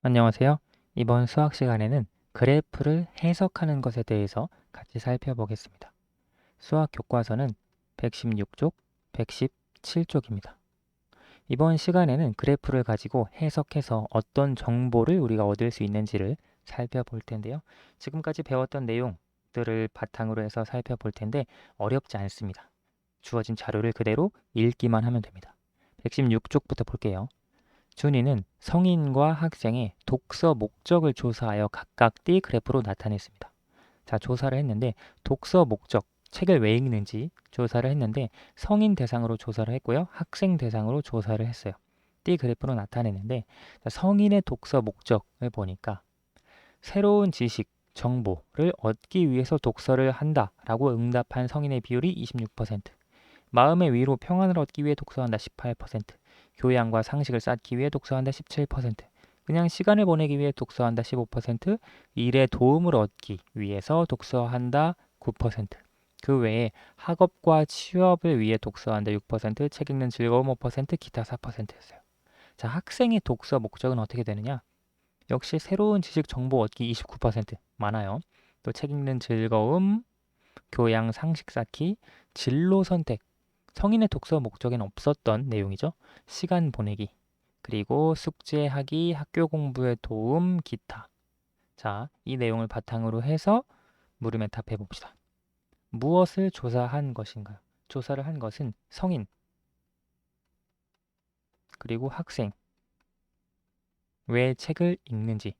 안녕하세요. 이번 수학 시간에는 그래프를 해석하는 것에 대해서 같이 살펴보겠습니다. 수학 교과서는 116쪽, 117쪽입니다. 이번 시간에는 그래프를 가지고 해석해서 어떤 정보를 우리가 얻을 수 있는지를 살펴볼 텐데요. 지금까지 배웠던 내용들을 바탕으로 해서 살펴볼 텐데 어렵지 않습니다. 주어진 자료를 그대로 읽기만 하면 됩니다. 116쪽부터 볼게요. 준이는 성인과 학생의 독서 목적을 조사하여 각각 띠 그래프로 나타냈습니다. 자, 조사를 했는데 독서 목적, 책을 왜 읽는지 조사를 했는데 성인 대상으로 조사를 했고요. 학생 대상으로 조사를 했어요. 띠 그래프로 나타냈는데 자, 성인의 독서 목적을 보니까 새로운 지식, 정보를 얻기 위해서 독서를 한다라고 응답한 성인의 비율이 26%, 마음의 위로 평안을 얻기 위해 독서한다 18%, 교양과 상식을 쌓기 위해 독서한다 17%, 그냥 시간을 보내기 위해 독서한다 15%, 일에 도움을 얻기 위해서 독서한다 9%, 그 외에 학업과 취업을 위해 독서한다 6%, 책 읽는 즐거움 5%, 기타 4%였어요. 자, 학생의 독서 목적은 어떻게 되느냐? 역시 새로운 지식 정보 얻기 29% 많아요. 또 책 읽는 즐거움, 교양 상식 쌓기, 진로 선택, 성인의 독서 목적엔 없었던 내용이죠. 시간 보내기, 그리고 숙제하기, 학교 공부에 도움, 기타. 자, 이 내용을 바탕으로 해서 물음에 답해 봅시다. 무엇을 조사한 것인가요? 조사를 한 것은 성인, 그리고 학생, 왜 책을 읽는지,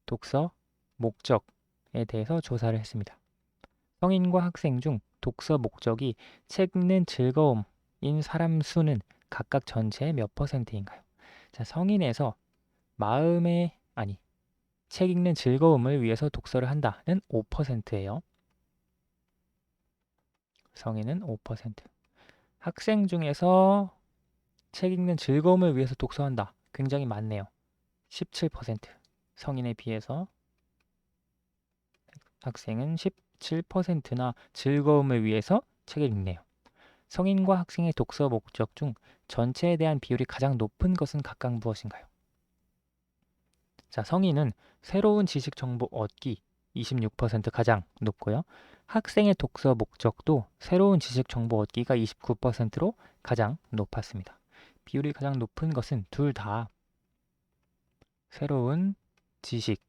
독서 목적에 대해서 조사를 했습니다. 성인과 학생 중 독서 목적이 책 읽는 즐거움인 사람 수는 각각 전체의 몇 퍼센트인가요? 자, 성인에서 책 읽는 즐거움을 위해서 독서를 한다는 5%예요. 성인은 5%. 학생 중에서 책 읽는 즐거움을 위해서 독서한다. 굉장히 많네요. 17%. 성인에 비해서 학생은 17%나 즐거움을 위해서 책을 읽네요. 성인과 학생의 독서 목적 중 전체에 대한 비율이 가장 높은 것은 각각 무엇인가요? 자, 성인은 새로운 지식 정보 얻기 26% 가장 높고요. 학생의 독서 목적도 새로운 지식 정보 얻기가 29%로 가장 높았습니다. 비율이 가장 높은 것은 둘 다 새로운 지식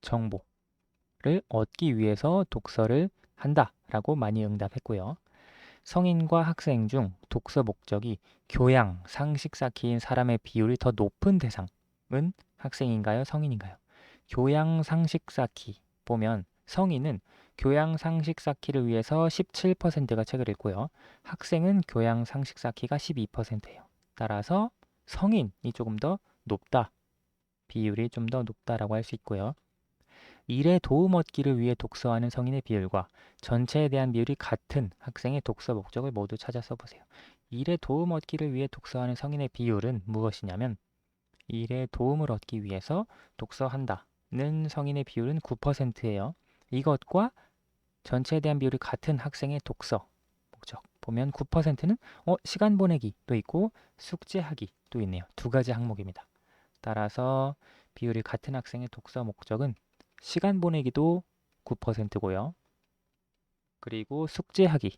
정보를 얻기 위해서 독서를 한다라고 많이 응답했고요. 성인과 학생 중 독서 목적이 교양, 상식 쌓기인 사람의 비율이 더 높은 대상은 학생인가요? 성인인가요? 교양, 상식 쌓기 보면 성인은 교양, 상식 쌓기를 위해서 17%가 책을 읽고요. 학생은 교양, 상식 쌓기가 12%예요. 따라서 성인이 조금 더 높다. 비율이 좀 더 높다라고 할 수 있고요. 일에 도움 얻기를 위해 독서하는 성인의 비율과 전체에 대한 비율이 같은 학생의 독서 목적을 모두 찾아 써보세요. 일에 도움 얻기를 위해 독서하는 성인의 비율은 무엇이냐면 일에 도움을 얻기 위해서 독서한다는 성인의 비율은 9%예요. 이것과 전체에 대한 비율이 같은 학생의 독서 목적 보면 9%는 시간 보내기도 있고 숙제하기도 있네요. 두 가지 항목입니다. 따라서 비율이 같은 학생의 독서 목적은 시간 보내기도 9%고요. 그리고 숙제하기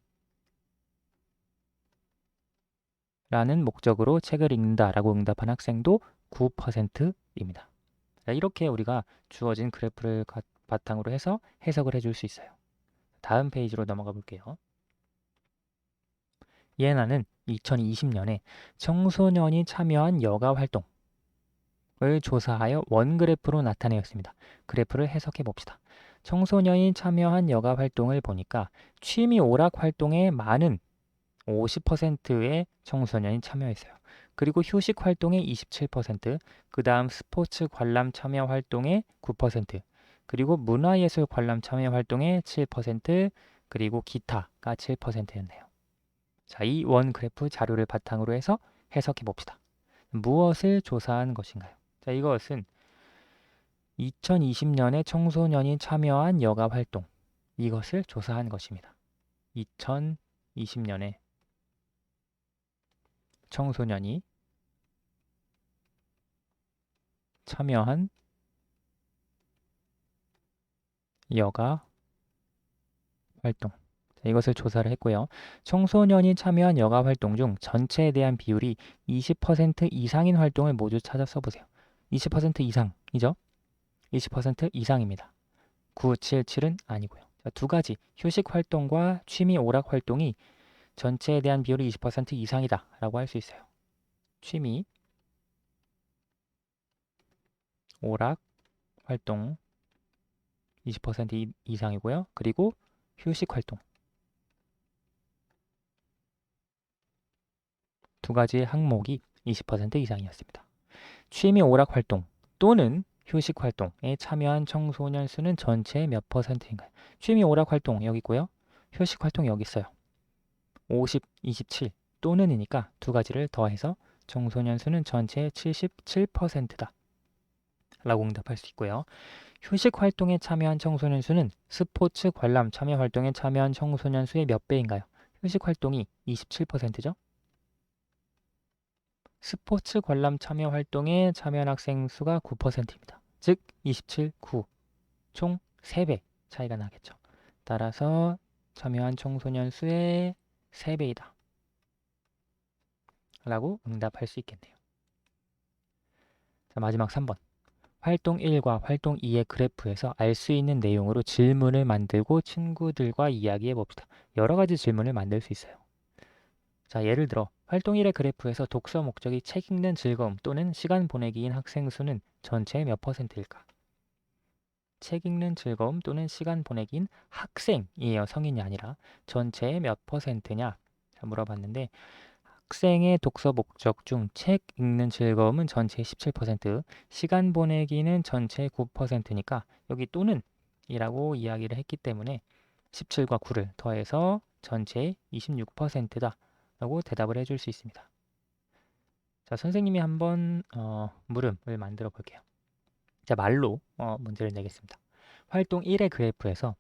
라는 목적으로 책을 읽는다라고 응답한 학생도 9%입니다. 이렇게 우리가 주어진 그래프를 바탕으로 해서 해석을 해줄 수 있어요. 다음 페이지로 넘어가 볼게요. 예나는 2020년에 청소년이 참여한 여가 활동을 조사하여 원그래프로 나타내었습니다. 그래프를 해석해 봅시다. 청소년이 참여한 여가 활동을 보니까 취미 오락 활동에 많은 50%의 청소년이 참여했어요. 그리고 휴식 활동에 27%, 그 다음 스포츠 관람 참여 활동에 9%, 그리고 문화예술 관람 참여 활동에 7%, 그리고 기타가 7%였네요. 자, 이 원 그래프 자료를 바탕으로 해서 해석해 봅시다. 무엇을 조사한 것인가요? 자, 이것은 2020년에 청소년이 참여한 여가 활동, 이것을 조사한 것입니다. 2020년에 청소년이 참여한 여가 활동. 자, 이것을 조사를 했고요. 청소년이 참여한 여가 활동 중 전체에 대한 비율이 20% 이상인 활동을 모두 찾아 써보세요. 20% 이상이죠? 20% 이상입니다. 977은 아니고요. 자, 두 가지 휴식 활동과 취미 오락 활동이 전체에 대한 비율이 20% 이상이다 라고 할 수 있어요. 취미 오락 활동 20% 이상이고요. 그리고 휴식 활동 두 가지 항목이 20% 이상이었습니다. 취미 오락 활동 또는 휴식 활동에 참여한 청소년 수는 전체의 몇 %인가요? 취미 오락 활동 여기 있고요. 휴식 활동 여기 있어요. 50, 27 또는이니까 두 가지를 더해서 청소년 수는 전체의 77%다 라고 응답할 수 있고요. 휴식 활동에 참여한 청소년 수는 스포츠 관람 참여 활동에 참여한 청소년 수의 몇 배인가요? 휴식 활동이 27%죠. 스포츠 관람 참여 활동에 참여한 학생 수가 9%입니다. 즉 27, 9, 총 3배 차이가 나겠죠. 따라서 참여한 청소년 수의 3배이다 라고 응답할 수 있겠네요. 자, 마지막 3번. 활동 1과 활동 2의 그래프에서 알 수 있는 내용으로 질문을 만들고 친구들과 이야기해 봅시다. 여러 가지 질문을 만들 수 있어요. 자, 예를 들어 활동 1의 그래프에서 독서 목적이 책 읽는 즐거움 또는 시간 보내기인 학생 수는 전체의 몇 %일까? 책 읽는 즐거움 또는 시간 보내기인 학생이에요. 성인이 아니라 전체의 몇 %냐? 자, 물어봤는데 학생의 독서 목적 중 책 읽는 즐거움은 전체의 17%, 시간 보내기는 전체의 9%니까 여기 또는 이라고 이야기를 했기 때문에 17과 9를 더해서 전체의 26%다 라고 대답을 해줄 수 있습니다. 자, 선생님이 한번 물음을 만들어 볼게요. 자, 말로 문제를 내겠습니다. 활동 1의 그래프에서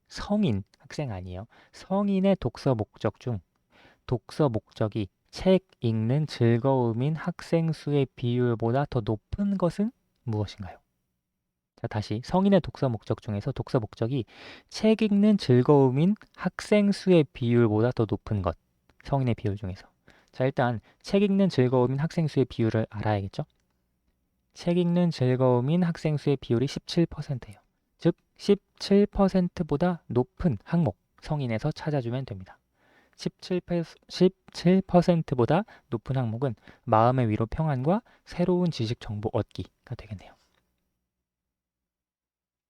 성인, 학생 아니에요. 성인의 독서 목적 중 독서 목적이 책 읽는 즐거움인 학생 수의 비율보다 더 높은 것은 무엇인가요? 자, 다시 성인의 독서 목적 중에서 독서 목적이 책 읽는 즐거움인 학생 수의 비율보다 더 높은 것. 성인의 비율 중에서. 자, 일단 책 읽는 즐거움인 학생 수의 비율을 알아야겠죠? 책 읽는 즐거움인 학생 수의 비율이 17%예요. 즉 17%보다 높은 항목 성인에서 찾아주면 됩니다. 17%보다 높은 항목은 마음의 위로 평안과 새로운 지식 정보 얻기가 되겠네요.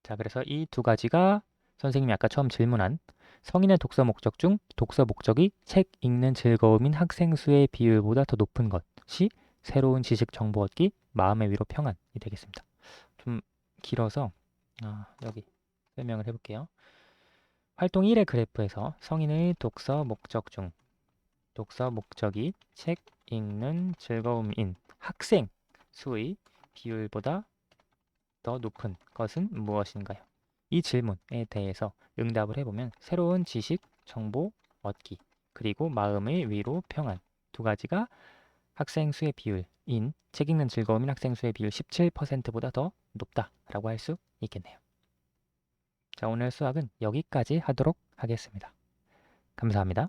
자, 그래서 이 두 가지가 선생님이 아까 처음 질문한 성인의 독서 목적 중 독서 목적이 책 읽는 즐거움인 학생 수의 비율보다 더 높은 것이 새로운 지식 정보 얻기, 마음의 위로 평안이 되겠습니다. 좀 길어서 여기 설명을 해볼게요. 활동 1의 그래프에서 성인의 독서 목적 중 독서 목적이 책 읽는 즐거움인 학생 수의 비율보다 더 높은 것은 무엇인가요? 이 질문에 대해서 응답을 해보면 새로운 지식, 정보 얻기, 그리고 마음의 위로 평안 두 가지가 학생 수의 비율인 책 읽는 즐거움인 학생 수의 비율 17%보다 더 높다라고 할 수 있겠네요. 자, 오늘 수학은 여기까지 하도록 하겠습니다. 감사합니다.